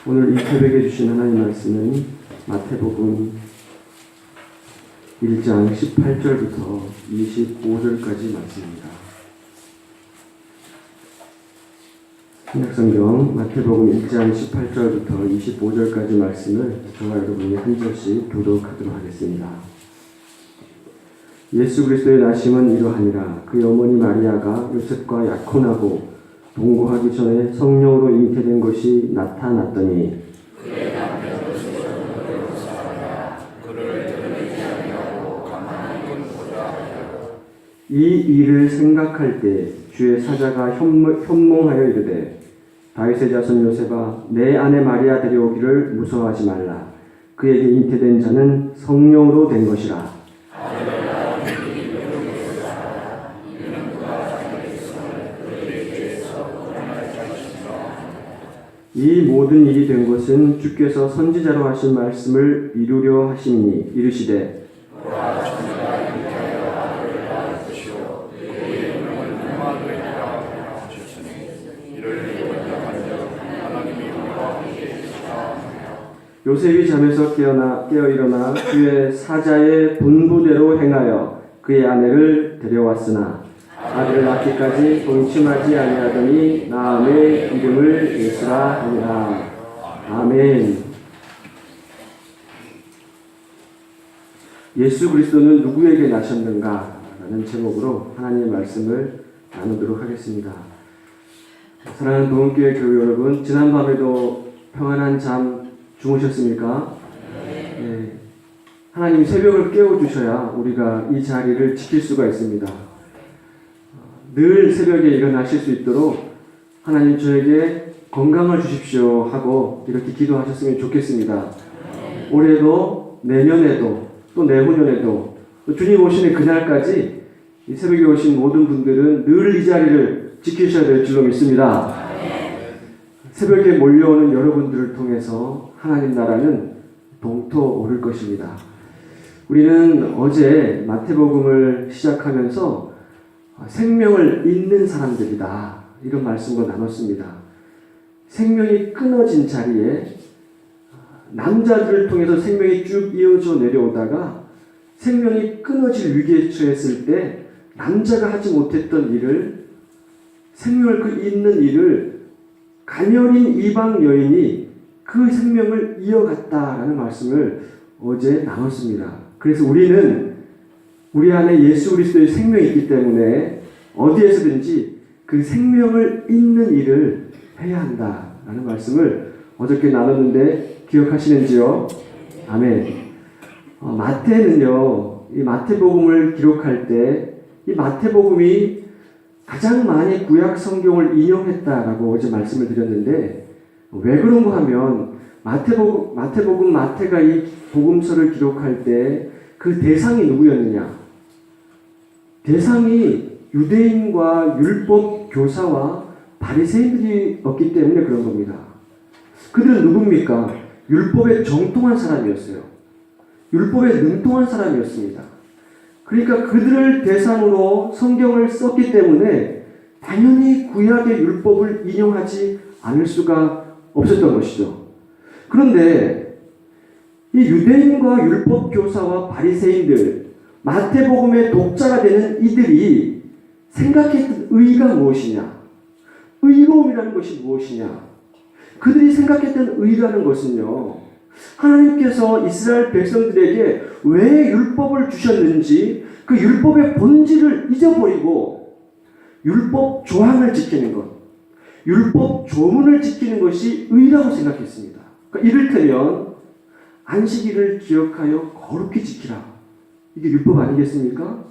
오늘 이 새벽에 주신 하나님 말씀은 마태복음 1장 18절부터 25절까지 말씀입니다. 신약성경 마태복음 1장 18절부터 25절까지 말씀을 저와 여러분이 한 절씩 교독하도록 하겠습니다. 예수 그리스도의 나심은 이러하니라. 그의 어머니 마리아가 요셉과 약혼하고 동거하기 전에 성령으로 잉태된 것이 나타났더니 그의 남편 요셉은 사랑하여 그를 들이지 아니하고 가만히 보자. 이 일을 생각할 때 주의 사자가 현몽하여 이르되 다윗의 자손 요셉아 내 아내 마리아 데려오기를 무서워하지 말라. 그에게 잉태된 자는 성령으로 된 것이라. 이 모든 일이 된 것은 주께서 선지자로 하신 말씀을 이루려 하심이니 이르시되 요셉이 잠에서 깨어 일어나 그의 사자의 분부대로 행하여 그의 아내를 데려왔으나 아들을 낳기까지 동침하지 아니하더니 나음의 이름을 예수라 하니라. 아멘. 예수 그리스도는 누구에게 나셨는가? 라는 제목으로 하나님의 말씀을 나누도록 하겠습니다. 사랑하는 도움교회 교회 여러분, 지난밤에도 평안한 잠 주무셨습니까? 네. 하나님이 새벽을 깨워주셔야 우리가 이 자리를 지킬 수가 있습니다. 늘 새벽에 일어나실 수 있도록 하나님 저에게 건강을 주십시오 하고 이렇게 기도하셨으면 좋겠습니다. 올해도 내년에도 또 내후년에도 또 주님 오시는 그날까지 이 새벽에 오신 모든 분들은 늘 이 자리를 지키셔야 될 줄로 믿습니다. 새벽에 몰려오는 여러분들을 통해서 하나님 나라는 동토 오를 것입니다. 우리는 어제 마태복음을 시작하면서 생명을 잇는 사람들이다 이런 말씀을 나눴습니다. 생명이 끊어진 자리에 남자들을 통해서 생명이 쭉 이어져 내려오다가 생명이 끊어질 위기에 처했을 때 남자가 하지 못했던 일을 생명을 잇는 일을 가녀린 이방 여인이 그 생명을 이어갔다라는 말씀을 어제 나눴습니다. 그래서 우리는 우리 안에 예수 그리스도의 생명이 있기 때문에 어디에서든지 그 생명을 잇는 일을 해야 한다라는 말씀을 어저께 나눴는데 기억하시는지요? 아멘. 마태는요, 이 마태복음을 기록할 때 이 마태복음이 가장 많이 구약 성경을 인용했다라고 어제 말씀을 드렸는데 왜 그런가 하면 마태복음 마태가 이 복음서를 기록할 때 그 대상이 누구였느냐? 대상이 유대인과 율법 교사와 바리새인들이었기 때문에 그런 겁니다. 그들은 누굽니까? 율법에 정통한 사람이었어요. 율법에 능통한 사람이었습니다. 그러니까 그들을 대상으로 성경을 썼기 때문에 당연히 구약의 율법을 인용하지 않을 수가 없었던 것이죠. 그런데 이 유대인과 율법 교사와 바리새인들, 마태복음의 독자가 되는 이들이 생각했던 의가 무엇이냐? 의로움이라는 것이 무엇이냐? 그들이 생각했던 의라는 것은요, 하나님께서 이스라엘 백성들에게 왜 율법을 주셨는지 그 율법의 본질을 잊어버리고 율법 조항을 지키는 것, 율법 조문을 지키는 것이 의라고 생각했습니다. 그러니까 이를테면 안식일을 기억하여 거룩히 지키라. 이게 율법 아니겠습니까?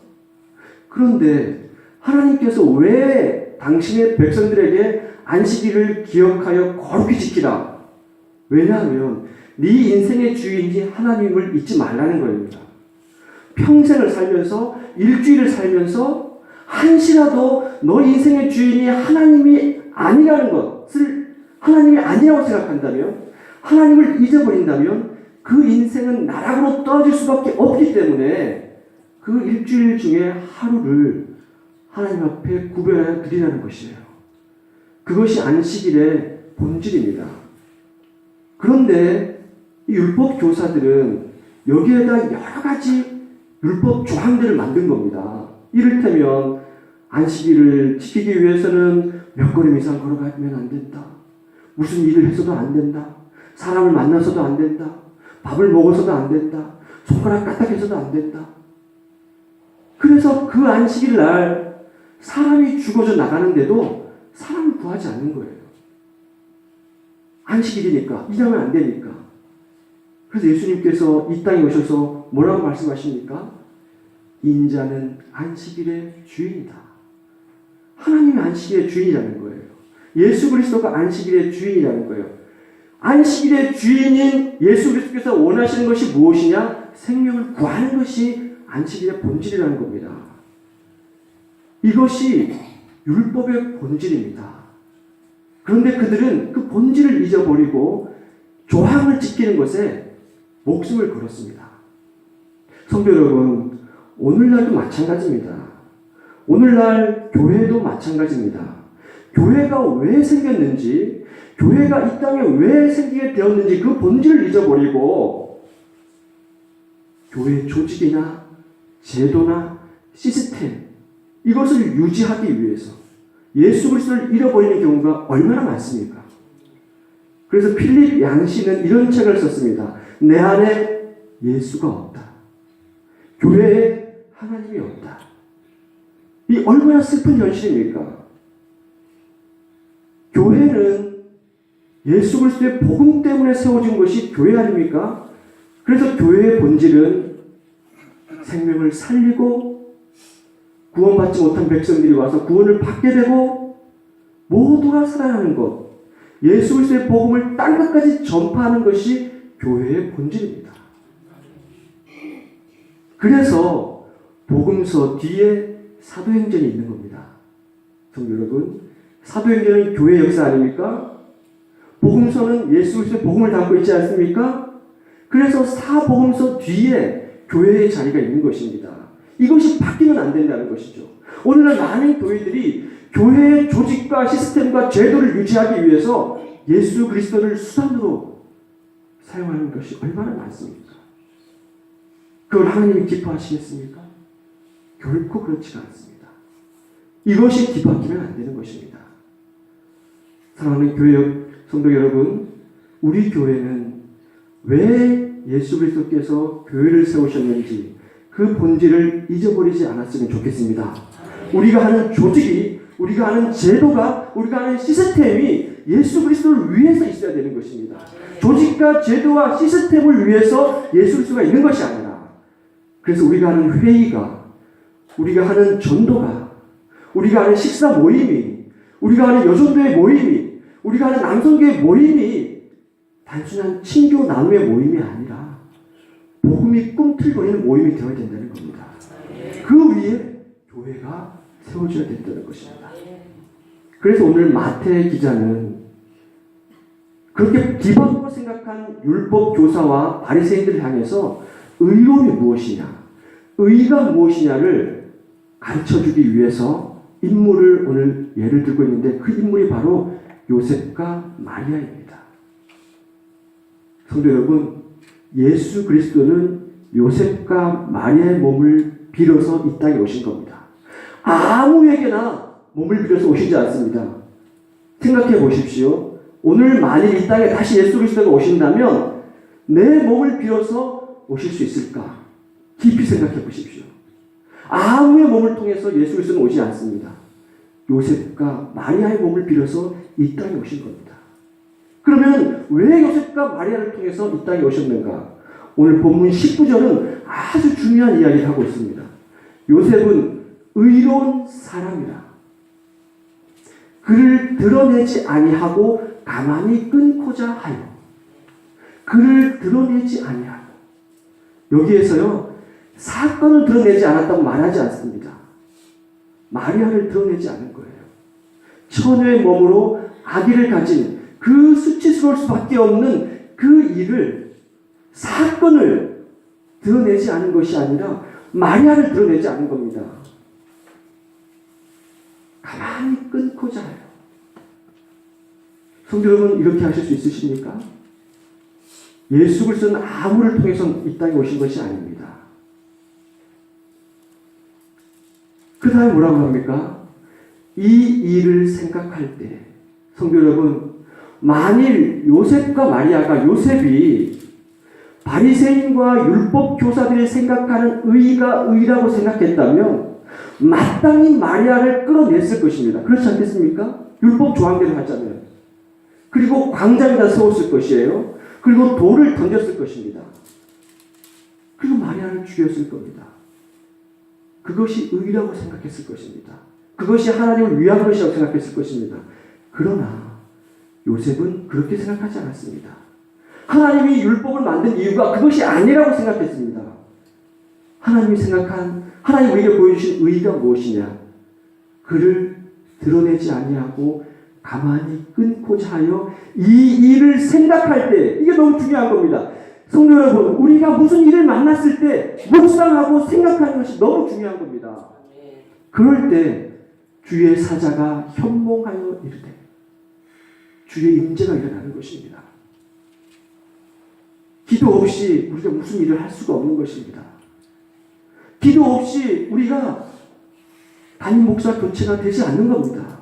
그런데 하나님께서 왜 당신의 백성들에게 안식일을 기억하여 거룩히 지키라? 왜냐하면 네 인생의 주인이 하나님을 잊지 말라는 거입니다. 평생을 살면서 일주일을 살면서 한시라도 너 인생의 주인이 하나님이 아니라는 것을 하나님이 아니라고 생각한다면 하나님을 잊어버린다면 그 인생은 나락으로 떨어질 수밖에 없기 때문에 그 일주일 중에 하루를 하나님 앞에 구별하여 드리라는 것이에요. 그것이 안식일의 본질입니다. 그런데 이 율법 교사들은 여기에다 여러 가지 율법 조항들을 만든 겁니다. 이를테면 안식일을 지키기 위해서는 몇 걸음 이상 걸어가면 안 된다. 무슨 일을 해서도 안 된다. 사람을 만나서도 안 된다. 밥을 먹어서도 안 된다. 손가락 까딱해서도 안 된다. 그래서 그 안식일 날 사람이 죽어져 나가는데도 사람을 구하지 않는 거예요. 안식일이니까, 일하면 안 되니까. 그래서 예수님께서 이 땅에 오셔서 뭐라고 말씀하십니까? 인자는 안식일의 주인이다. 하나님이 안식일의 주인이라는 거예요. 예수 그리스도가 안식일의 주인이라는 거예요. 안식일의 주인인 예수 그리스도께서 원하시는 것이 무엇이냐? 생명을 구하는 것이 안식일의 본질이라는 겁니다. 이것이 율법의 본질입니다. 그런데 그들은 그 본질을 잊어버리고 조항을 지키는 것에 목숨을 걸었습니다. 성도 여러분, 오늘날도 마찬가지입니다. 오늘날 교회도 마찬가지입니다. 교회가 왜 생겼는지, 교회가 이 땅에 왜 생기게 되었는지 그 본질을 잊어버리고 교회 조직이나 제도나 시스템 이것을 유지하기 위해서 예수 그리스도를 잃어버리는 경우가 얼마나 많습니까? 그래서 필립 양씨는 이런 책을 썼습니다. 내 안에 예수가 없다. 교회에 하나님이 없다. 이 얼마나 슬픈 현실입니까? 교회는 예수 그리스도의 복음 때문에 세워진 것이 교회 아닙니까? 그래서 교회의 본질은 생명을 살리고 구원받지 못한 백성들이 와서 구원을 받게 되고 모두가 살아나는 것, 예수 그리스도의 복음을 땅끝까지 전파하는 것이 교회의 본질입니다. 그래서 복음서 뒤에 사도행전이 있는 겁니다. 성도 여러분, 사도행전은 교회 역사 아닙니까? 복음서는 예수 그리스도의 복음을 담고 있지 않습니까? 그래서 사복음서 뒤에 교회의 자리가 있는 것입니다. 이것이 바뀌면 안 된다는 것이죠. 오늘날 많은 교회들이 교회의 조직과 시스템과 제도를 유지하기 위해서 예수 그리스도를 수단으로 사용하는 것이 얼마나 많습니까? 그걸 하나님이 기뻐하시겠습니까? 결코 그렇지가 않습니다. 이것이 뒤바뀌면 안 되는 것입니다. 사랑하는 교회 성도 여러분, 우리 교회는 왜 예수 그리스도께서 교회를 세우셨는지 그 본질을 잊어버리지 않았으면 좋겠습니다. 우리가 하는 조직이, 우리가 하는 제도가, 우리가 하는 시스템이 예수 그리스도를 위해서 있어야 되는 것입니다. 조직과 제도와 시스템을 위해서 예수 그리스도가 있는 것이 아니라, 그래서 우리가 하는 회의가, 우리가 하는 전도가, 우리가 하는 식사 모임이, 우리가 하는 여전도의 모임이, 우리가 하는 남성교의 모임이 단순한 친교 나눔의 모임이 아니라 복음이 꿈틀거리는 모임이 되어야 된다는 겁니다. 그 위에 교회가 세워져야 된다는 것입니다. 그래서 오늘 마태 기자는 그렇게 뒤바꾸어 생각한 율법 교사와 바리새인들을 향해서 의로움이 무엇이냐, 의가 무엇이냐를 가르쳐주기 위해서 인물을 오늘 예를 들고 있는데 그 인물이 바로 요셉과 마리아입니다. 성도 여러분, 예수 그리스도는 요셉과 마리아의 몸을 빌어서 이 땅에 오신 겁니다. 아무에게나 몸을 빌어서 오시지 않습니다. 생각해 보십시오. 오늘 만일 이 땅에 다시 예수 그리스도가 오신다면 내 몸을 빌어서 오실 수 있을까? 깊이 생각해 보십시오. 아무의 몸을 통해서 예수 그리스도는 오지 않습니다. 요셉과 마리아의 몸을 빌어서 이 땅에 오신 겁니다. 그러면 왜 요셉과 마리아를 통해서 이 땅에 오셨는가? 오늘 본문 19절은 아주 중요한 이야기를 하고 있습니다. 요셉은 의로운 사람이라 그를 드러내지 아니하고 가만히 끊고자 하여, 그를 드러내지 아니하고, 여기에서요 사건을 드러내지 않았다고 말하지 않습니다. 마리아를 드러내지 않은 거예요. 처녀의 몸으로 아기를 가진 그 수치스러울 수밖에 없는 그 일을, 사건을 드러내지 않은 것이 아니라 마리아를 드러내지 않은 겁니다. 가만히 끊고자 해요. 성도 여러분, 이렇게 하실 수 있으십니까? 예수 그리스도는 아무를 통해서 이 땅에 오신 것이 아닙니다. 그 다음에 뭐라고 합니까? 이 일을 생각할 때, 성도 여러분, 만일 요셉과 마리아가, 요셉이 바리새인과 율법 교사들이 생각하는 의가 의라고 생각했다면 마땅히 마리아를 끌어냈을 것입니다. 그렇지 않겠습니까? 율법 조항대로 하자면. 그리고 광장에다 세웠을 것이에요. 그리고 돌을 던졌을 것입니다. 그리고 마리아를 죽였을 겁니다. 그것이 의라고 생각했을 것입니다. 그것이 하나님을 위한 것이라고 생각했을 것입니다. 그러나 요셉은 그렇게 생각하지 않았습니다. 하나님이 율법을 만든 이유가 그것이 아니라고 생각했습니다. 하나님이 생각한, 하나님 우리에게 보여주신 의의가 무엇이냐? 그를 드러내지 아니하고 가만히 끊고자 하여 이 일을 생각할 때, 이게 너무 중요한 겁니다. 성도 여러분, 우리가 무슨 일을 만났을 때 묵상하고 생각하는 것이 너무 중요한 겁니다. 그럴 때 주의 사자가 현몽하여 이르되 주의 임재가 일어나는 것입니다. 기도 없이 우리가 무슨 일을 할 수가 없는 것입니다. 기도 없이 우리가 담임 목사 교체가 되지 않는 겁니다.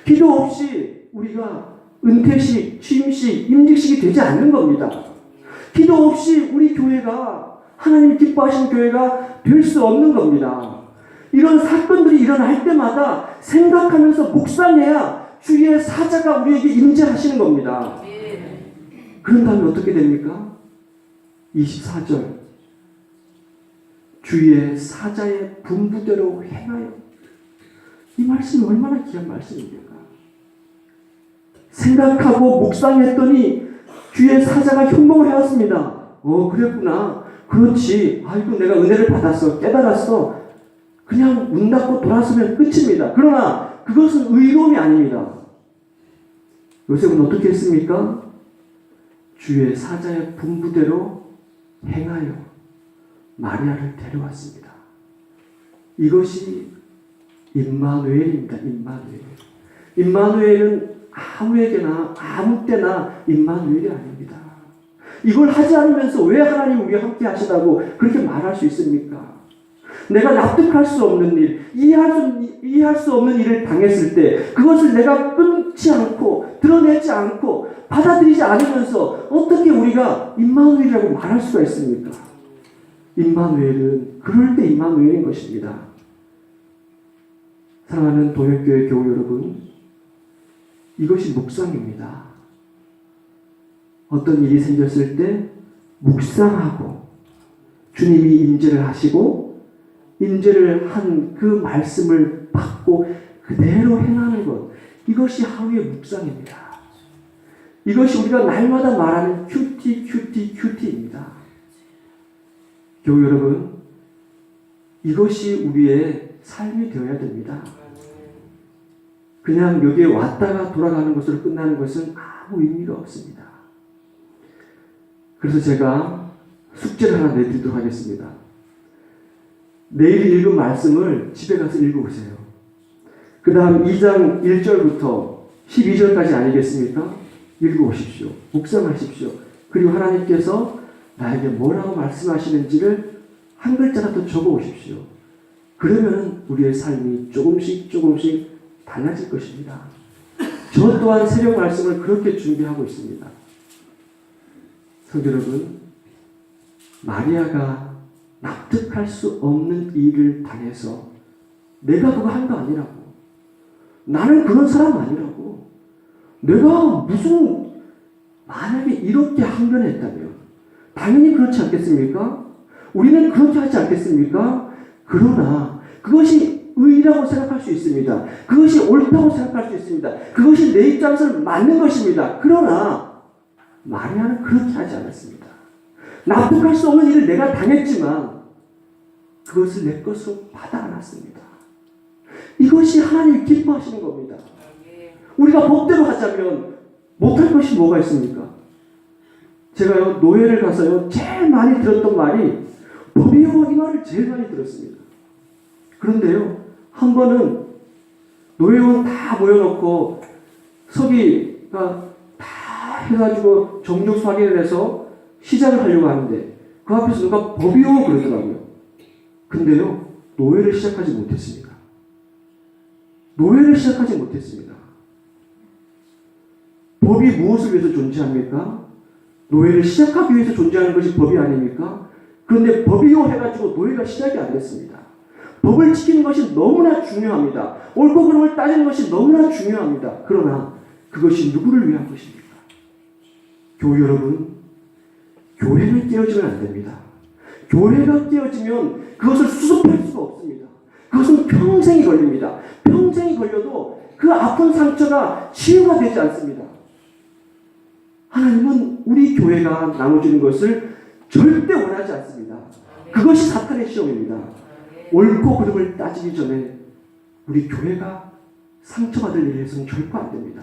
기도 없이 우리가 은퇴식, 취임식, 임직식이 되지 않는 겁니다. 기도 없이 우리 교회가 하나님이 기뻐하시는 교회가 될 수 없는 겁니다. 이런 사건들이 일어날 때마다 생각하면서 묵상해야 주의 사자가 우리에게 임재하시는 겁니다. 그런 다음에 어떻게 됩니까? 24절 주의 사자의 분부대로 행하여. 이 말씀이 얼마나 귀한 말씀입니까? 생각하고 묵상했더니 주의 사자가 현몽을 하였습니다. 그랬구나. 그렇지. 아이고 내가 은혜를 받았어. 깨달았어. 그냥 문 닫고 돌아서면 끝입니다. 그러나 그것은 의로움이 아닙니다. 요셉은 어떻게 했습니까? 주의 사자의 분부대로 행하여 마리아를 데려왔습니다. 이것이 임마누엘입니다. 임마누엘. 임마누엘은 아무에게나 아무 때나 임마누엘이 아닙니다. 이걸 하지 않으면서 왜 하나님 우리와 함께 하시다고 그렇게 말할 수 있습니까? 내가 납득할 수 없는 일, 이해할 수 없는 일을 당했을 때 그것을 내가 끊지 않고 드러내지 않고 받아들이지 않으면서 어떻게 우리가 임마누엘이라고 말할 수가 있습니까? 임마누엘은 그럴 때 임마누엘인 것입니다. 사랑하는 동역교회 교우 여러분, 이것이 묵상입니다. 어떤 일이 생겼을 때 묵상하고 주님이 임재를 하시고 임재를 한 그 말씀을 받고 그대로 행하는 것, 이것이 하루의 묵상입니다. 이것이 우리가 날마다 말하는 큐티입니다. 교우 여러분, 이것이 우리의 삶이 되어야 됩니다. 그냥 여기에 왔다가 돌아가는 것으로 끝나는 것은 아무 의미가 없습니다. 그래서 제가 숙제를 하나 내드리도록 하겠습니다. 내일 읽은 말씀을 집에 가서 읽어보세요. 그 다음 2장 1절부터 12절까지 아니겠습니까? 읽어보십시오. 묵상하십시오. 그리고 하나님께서 나에게 뭐라고 말씀하시는지를 한 글자라도 적어오십시오. 그러면 우리의 삶이 조금씩 달라질 것입니다. 저 또한 새벽 말씀을 그렇게 준비하고 있습니다. 성도 여러분, 마리아가 납득할 수 없는 일을 당해서 내가 그거 한 거 아니라고, 나는 그런 사람 아니라고, 내가 무슨, 만약에 이렇게 항변했다면 당연히 그렇지 않겠습니까? 우리는 그렇게 하지 않겠습니까? 그러나 그것이 의라고 생각할 수 있습니다. 그것이 옳다고 생각할 수 있습니다. 그것이 내 입장에서 맞는 것입니다. 그러나 마리아는 그렇게 하지 않았습니다. 납득할 수 없는 일을 내가 당했지만 그것을 내 것으로 받아 안았습니다. 이것이 하나님이 기뻐하시는 겁니다. 우리가 법대로 하자면 못할 것이 뭐가 있습니까? 제가요, 노예를 가서요, 제일 많이 들었던 말이 법이요, 이 말을 제일 많이 들었습니다. 그런데요, 한 번은 노예원 다 모여놓고 서기가 다 해가지고 정족수 확인을 해서 시작을 하려고 하는데 그 앞에서 누가 법이요 그러더라고요. 근데요, 노예를 시작하지 못했습니다. 노예를 시작하지 못했습니다. 법이 무엇을 위해서 존재합니까? 노예를 시작하기 위해서 존재하는 것이 법이 아닙니까? 그런데 법이요 해가지고 노예가 시작이 안 됐습니다. 법을 지키는 것이 너무나 중요합니다. 옳고 그름을 따지는 것이 너무나 중요합니다. 그러나 그것이 누구를 위한 것입니까? 교회 여러분, 교회는 깨어지면 안 됩니다. 교회가 깨어지면 그것을 수습할 수가 없습니다. 그것은 평생이 걸립니다. 평생이 걸려도 그 아픈 상처가 치유가 되지 않습니다. 하나님은 우리 교회가 나눠주는 것을 절대 원하지 않습니다. 그것이 사탄의 시험입니다. 옳고 그름을 따지기 전에 우리 교회가 상처받을 일을 해서는 절대 안 됩니다.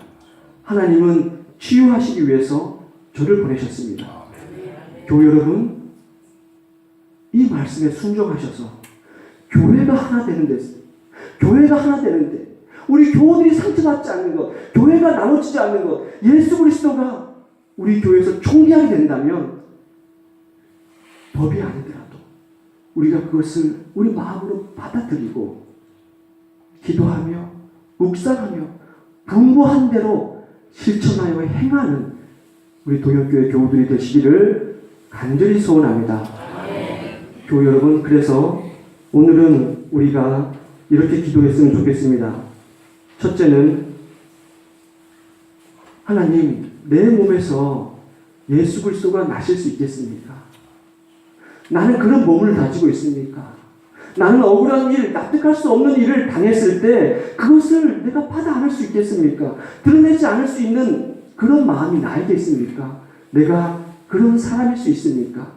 하나님은 치유하시기 위해서 저를 보내셨습니다. 교회 여러분, 이 말씀에 순종하셔서 교회가 하나 되는데, 우리 교우들이 상처받지 않는 것, 교회가 나눠지지 않는 것, 예수 그리스도가 우리 교회에서 총리하게 된다면 법이 아니더라도 우리가 그것을 우리 마음으로 받아들이고 기도하며 묵상하며 분부한 대로 실천하여 행하는 우리 동역교회 교우들이 되시기를 간절히 소원합니다. 교우 여러분, 그래서 오늘은 우리가 이렇게 기도했으면 좋겠습니다. 첫째는 하나님, 내 몸에서 예수 그리스도가 나실 수 있겠습니까? 나는 그런 몸을 가지고 있습니까? 나는 억울한 일, 납득할 수 없는 일을 당했을 때 그것을 내가 받아 안을 수 있겠습니까? 드러내지 않을 수 있는 그런 마음이 나에게 있습니까? 내가 그런 사람일 수 있습니까?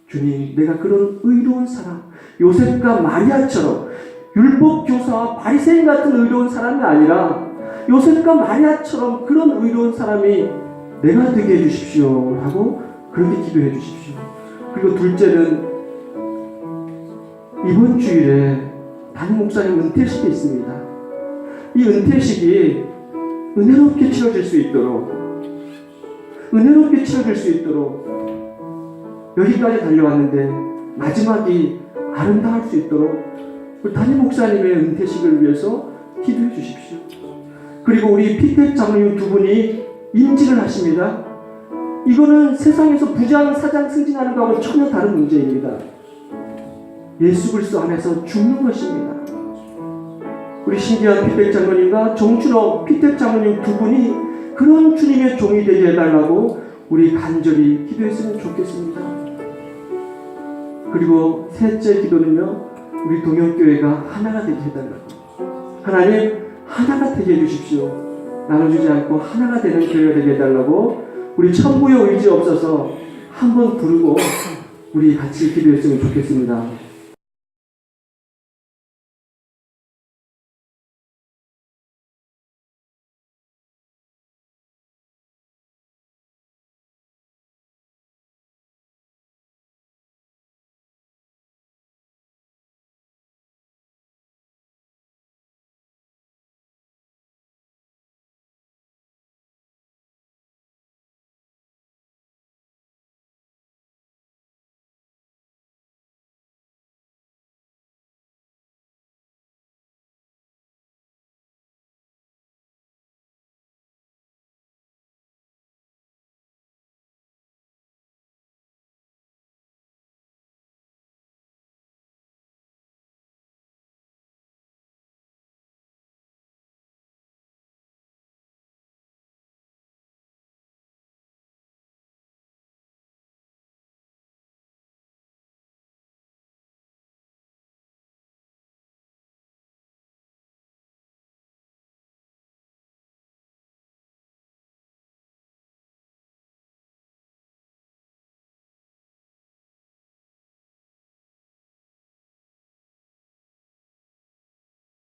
주님, 내가 그런 의로운 사람, 요셉과 마리아처럼 율법 교사와 바리새인 같은 의로운 사람이 아니라 요셉과 마리아처럼 그런 의로운 사람이 내가 되게 해주십시오 하고 그렇게 기도해 주십시오. 그리고 둘째는 이번 주일에 담임 목사님 은퇴식이 있습니다. 이 은퇴식이 은혜롭게 치러질 수 있도록 여기까지 달려왔는데 마지막이 아름다울 수 있도록 우리 담임 목사님의 은퇴식을 위해서 기도해 주십시오. 그리고 우리 피택 장로님 두 분이 임직을 하십니다. 이거는 세상에서 부장, 사장 승진하는 거하고 전혀 다른 문제입니다. 예수 그리스도 안에서 죽는 것입니다. 우리 신기한 피택 장로님과 정춘호 피택 장로님 두 분이 그런 주님의 종이 되게 해달라고 우리 간절히 기도했으면 좋겠습니다. 그리고 셋째 기도는요, 우리 동역교회가 하나가 되게 해달라고. 하나님, 하나가 되게 해주십시오. 나눠주지 않고 하나가 되는 교회가 되게 해달라고 우리 천부의 의지 없어서 한번 부르고 우리 같이 기도했으면 좋겠습니다.